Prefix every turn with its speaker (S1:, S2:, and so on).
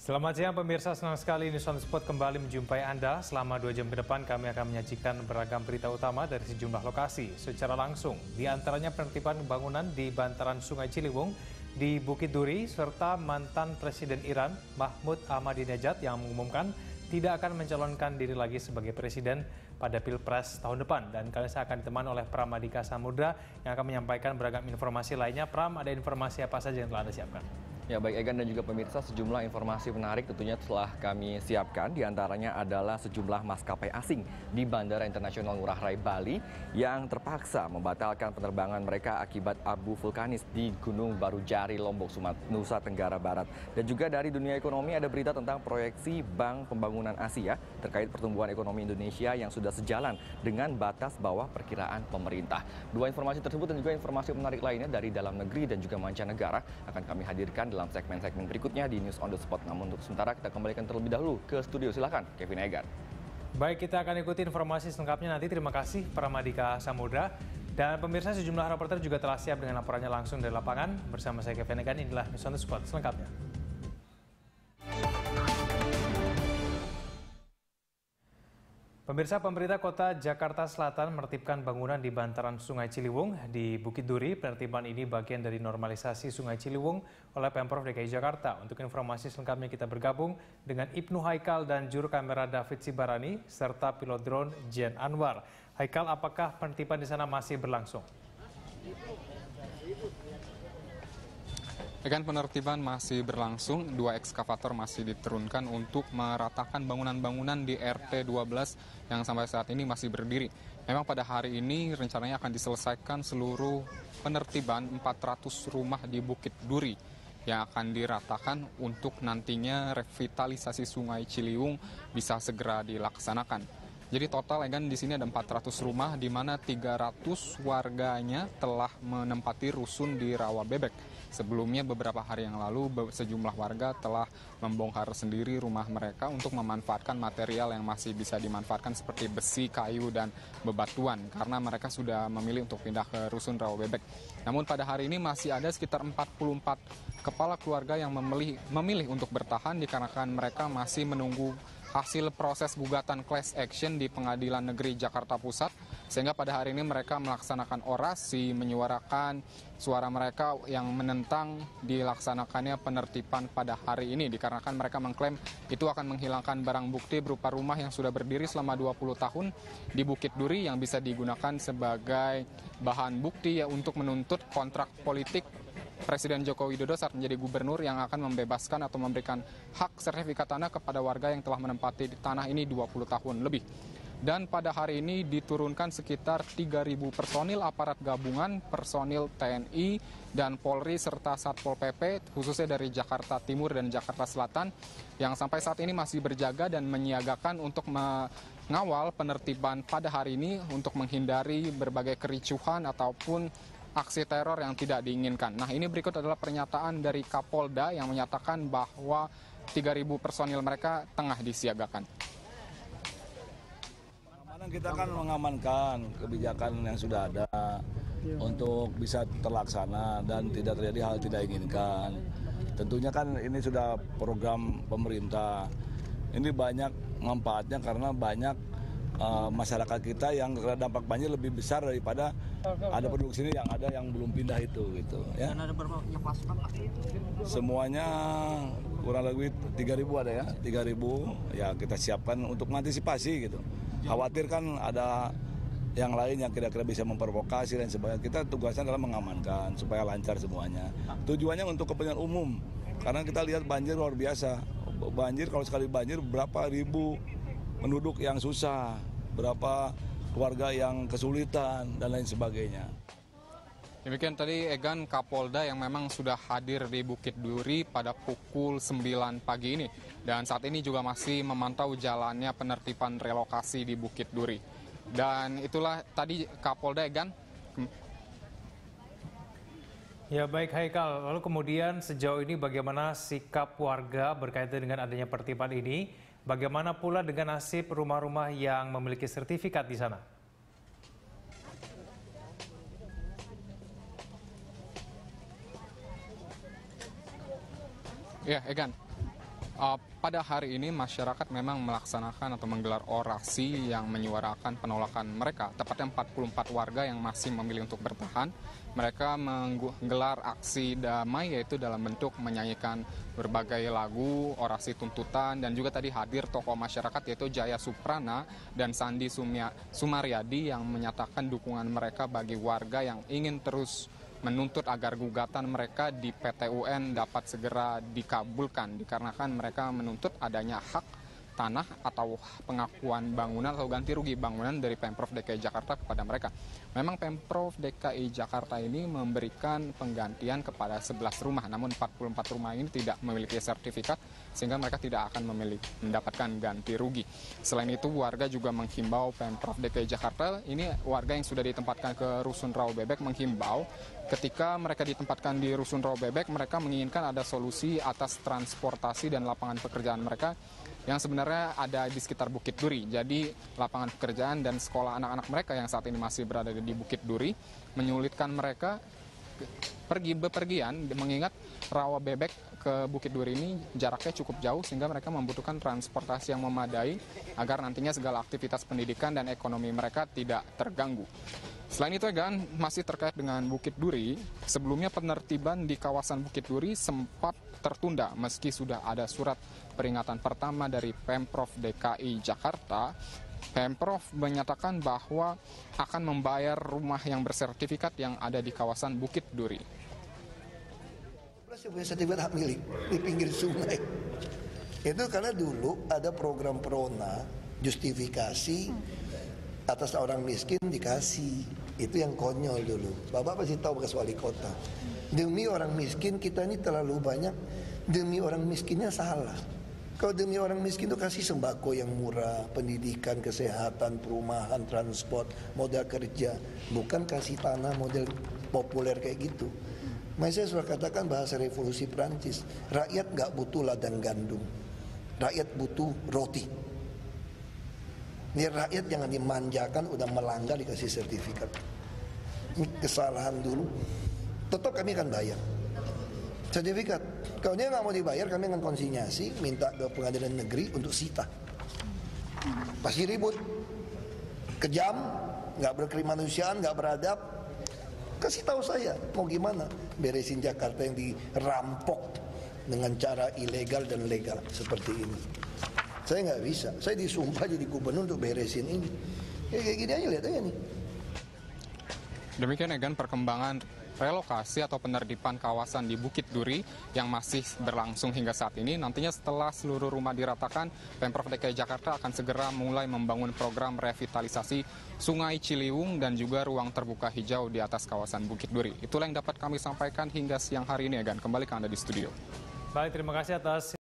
S1: Selamat siang pemirsa, senang sekali News on the Spot kembali menjumpai Anda. Selama 2 jam ke depan kami akan menyajikan beragam berita utama dari sejumlah lokasi secara langsung. Di antaranya penertiban bangunan di bantaran Sungai Ciliwung di Bukit Duri, serta mantan Presiden Iran Mahmud Ahmadinejad yang mengumumkan tidak akan mencalonkan diri lagi sebagai presiden pada Pilpres tahun depan. Dan kali ini saya akan ditemani oleh Pram Adhika Samudra yang akan menyampaikan beragam informasi lainnya. Pram, ada informasi apa saja yang telah Anda siapkan?
S2: Ya baik Egan dan juga pemirsa, sejumlah informasi menarik tentunya telah kami siapkan. Di antaranya adalah sejumlah maskapai asing di Bandara Internasional Ngurah Rai Bali yang terpaksa membatalkan penerbangan mereka akibat abu vulkanis di Gunung Barujari, Lombok, Nusa Tenggara Barat. Dan juga dari dunia ekonomi ada berita tentang proyeksi Bank Pembangunan Asia terkait pertumbuhan ekonomi Indonesia yang sudah sejalan dengan batas bawah perkiraan pemerintah. Dua informasi tersebut dan juga informasi menarik lainnya dari dalam negeri dan juga mancanegara akan kami hadirkan dalam segmen-segmen berikutnya di News on the Spot. Namun untuk sementara kita kembalikan terlebih dahulu ke studio. Silakan Kevin Egan.
S1: Baik, kita akan ikuti informasi selengkapnya nanti. Terima kasih Pram Adhika Samudra. Dan pemirsa, sejumlah reporter juga telah siap dengan laporannya langsung dari lapangan. Bersama saya Kevin Egan, inilah News on the Spot selengkapnya. Pemirsa, pemerintah kota Jakarta Selatan menertibkan bangunan di bantaran Sungai Ciliwung di Bukit Duri. Penertiban ini bagian dari normalisasi Sungai Ciliwung oleh Pemprov DKI Jakarta. Untuk informasi selengkapnya kita bergabung dengan Ibnu Haikal dan juru kamera David Sibarani serta pilot drone Jen Anwar. Haikal, apakah penertiban di sana masih berlangsung?
S3: Dengan penertiban masih berlangsung, 2 ekskavator masih diturunkan untuk meratakan bangunan-bangunan di RT 12 yang sampai saat ini masih berdiri. Memang pada hari ini rencananya akan diselesaikan seluruh penertiban 400 rumah di Bukit Duri yang akan diratakan untuk nantinya revitalisasi Sungai Ciliwung bisa segera dilaksanakan. Jadi total Egan di sini ada 400 rumah di mana 300 warganya telah menempati rusun di Rawa Bebek. Sebelumnya beberapa hari yang lalu sejumlah warga telah membongkar sendiri rumah mereka untuk memanfaatkan material yang masih bisa dimanfaatkan seperti besi, kayu, dan bebatuan karena mereka sudah memilih untuk pindah ke rusun Rawa Bebek. Namun pada hari ini masih ada sekitar 44 kepala keluarga yang memilih untuk bertahan dikarenakan mereka masih menunggu hasil proses gugatan class action di Pengadilan Negeri Jakarta Pusat, sehingga pada hari ini mereka melaksanakan orasi menyuarakan suara mereka yang menentang dilaksanakannya penertiban pada hari ini, dikarenakan mereka mengklaim itu akan menghilangkan barang bukti berupa rumah yang sudah berdiri selama 20 tahun di Bukit Duri yang bisa digunakan sebagai bahan bukti ya untuk menuntut kontrak politik Presiden Joko Widodo saat menjadi gubernur yang akan membebaskan atau memberikan hak sertifikat tanah kepada warga yang telah menempati tanah ini 20 tahun lebih. Dan pada hari ini diturunkan sekitar 3.000 personil aparat gabungan, personil TNI dan Polri serta Satpol PP khususnya dari Jakarta Timur dan Jakarta Selatan yang sampai saat ini masih berjaga dan menyiagakan untuk mengawal penertiban pada hari ini untuk menghindari berbagai kericuhan ataupun aksi teror yang tidak diinginkan. Nah, ini berikut adalah pernyataan dari Kapolda yang menyatakan bahwa 3.000 personil mereka tengah disiagakan.
S4: Kita kan mengamankan kebijakan yang sudah ada untuk bisa terlaksana dan tidak terjadi hal tidak inginkan. Tentunya kan ini sudah program pemerintah. Ini banyak manfaatnya karena banyak masyarakat kita yang dampak banjir lebih besar daripada ada penduduk sini yang ada yang belum pindah itu gitu ya. Dan ada berapa pasukan Pak? Semuanya kurang lebih 3.000 ada ya, 3.000 ya kita siapkan untuk mengantisipasi gitu. Khawatir kan ada yang lain yang kira-kira bisa memprovokasi dan sebagainya. Kita tugasnya adalah mengamankan supaya lancar semuanya. Tujuannya untuk kepentingan umum karena kita lihat banjir luar biasa. Banjir kalau sekali banjir berapa ribu penduduk yang susah, berapa keluarga yang kesulitan, dan lain sebagainya.
S3: Demikian tadi Egan Kapolda yang memang sudah hadir di Bukit Duri pada pukul 9 pagi ini. Dan saat ini juga masih memantau jalannya penertiban relokasi di Bukit Duri. Dan itulah tadi Kapolda Egan.
S1: Ya baik Haikal, lalu kemudian sejauh ini bagaimana sikap warga berkaitan dengan adanya penertiban ini? Bagaimana pula dengan nasib rumah-rumah yang memiliki sertifikat di sana?
S3: Ya, Egan. Pada hari ini masyarakat memang melaksanakan atau menggelar orasi yang menyuarakan penolakan mereka. Tepatnya 44 warga yang masih memilih untuk bertahan. Mereka menggelar aksi damai, yaitu dalam bentuk menyanyikan berbagai lagu, orasi tuntutan, dan juga tadi hadir tokoh masyarakat yaitu Jaya Suprana dan Sandi Sumaryadi yang menyatakan dukungan mereka bagi warga yang ingin terus menuntut agar gugatan mereka di PT UN dapat segera dikabulkan, dikarenakan mereka menuntut adanya hak tanah atau pengakuan bangunan atau ganti rugi bangunan dari Pemprov DKI Jakarta kepada mereka. Memang Pemprov DKI Jakarta ini memberikan penggantian kepada 11 rumah, namun 44 rumah ini tidak memiliki sertifikat sehingga mereka tidak akan mendapatkan ganti rugi. Selain itu, warga juga menghimbau Pemprov DKI Jakarta, ini warga yang sudah ditempatkan ke Rusun Rawa Bebek menghimbau ketika mereka ditempatkan di Rusun Rawa Bebek, mereka menginginkan ada solusi atas transportasi dan lapangan pekerjaan mereka yang sebenarnya ada di sekitar Bukit Duri. Jadi lapangan pekerjaan dan sekolah anak-anak mereka yang saat ini masih berada di Bukit Duri menyulitkan mereka pergi bepergian, mengingat Rawa Bebek ke Bukit Duri ini jaraknya cukup jauh sehingga mereka membutuhkan transportasi yang memadai agar nantinya segala aktivitas pendidikan dan ekonomi mereka tidak terganggu. Selain itu, Egan, masih terkait dengan Bukit Duri, sebelumnya penertiban di kawasan Bukit Duri sempat tertunda meski sudah ada surat peringatan pertama dari Pemprov DKI Jakarta. Pemprov menyatakan bahwa akan membayar rumah yang bersertifikat yang ada di kawasan Bukit Duri.
S5: Punya sertifikat hak milik di pinggir sungai. Itu karena dulu ada program Prona, justifikasi atas orang miskin dikasih. Itu yang konyol dulu. Bapak pasti tahu bekas wali kota. Demi orang miskin kita ini terlalu banyak. Demi orang miskinnya salah. Kalau demi orang miskin itu kasih sembako yang murah, pendidikan, kesehatan, perumahan, transport, modal kerja. Bukan kasih tanah model populer kayak gitu. Makanya saya sudah katakan bahasa revolusi Prancis. Rakyat nggak butuh ladang gandum. Rakyat butuh roti. Ini rakyat jangan dimanjakan, udah melanggar dikasih sertifikat. Ini kesalahan dulu. Tetap kami akan bayar sertifikat. Kalau dia nggak mau dibayar, kami akan konsinyasi, minta ke pengadilan negeri untuk sita. Pasti ribut, kejam, nggak berkemanusiaan, nggak beradab. Kasih tahu saya, mau gimana beresin Jakarta yang dirampok dengan cara ilegal dan legal seperti ini. Saya nggak bisa, saya disumpah jadi gubernur untuk beresin ini. Ya, kayak gini aja, lihat aja nih.
S3: Demikian, Egan, perkembangan relokasi atau penertiban kawasan di Bukit Duri yang masih berlangsung hingga saat ini. Nantinya setelah seluruh rumah diratakan, Pemprov DKI Jakarta akan segera mulai membangun program revitalisasi Sungai Ciliwung dan juga ruang terbuka hijau di atas kawasan Bukit Duri. Itulah yang dapat kami sampaikan hingga siang hari ini, Egan. Kembali ke Anda di studio.
S1: Baik, terima kasih atas